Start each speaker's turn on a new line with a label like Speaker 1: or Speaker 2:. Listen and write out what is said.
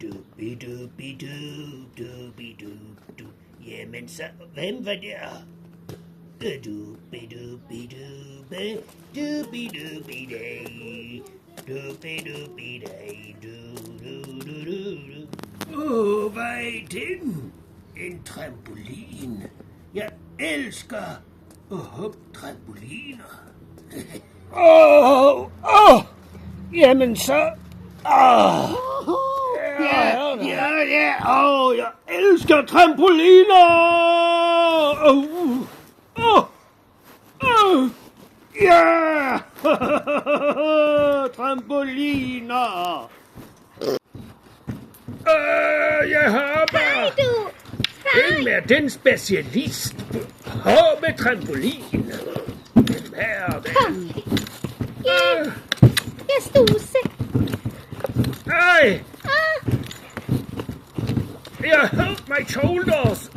Speaker 1: Du. Jamen så, hvem var der? Hvad er den? En trampolin. Jeg elsker trampoliner. Jamen så... jeg elsker trampoliner! Ja! Trampoliner! Jeg har bare... Hvem er den specialist på med trampolin? Hvem er det?
Speaker 2: Kom. Jeg stuse.
Speaker 1: Ej! Jeg hurt my shoulders!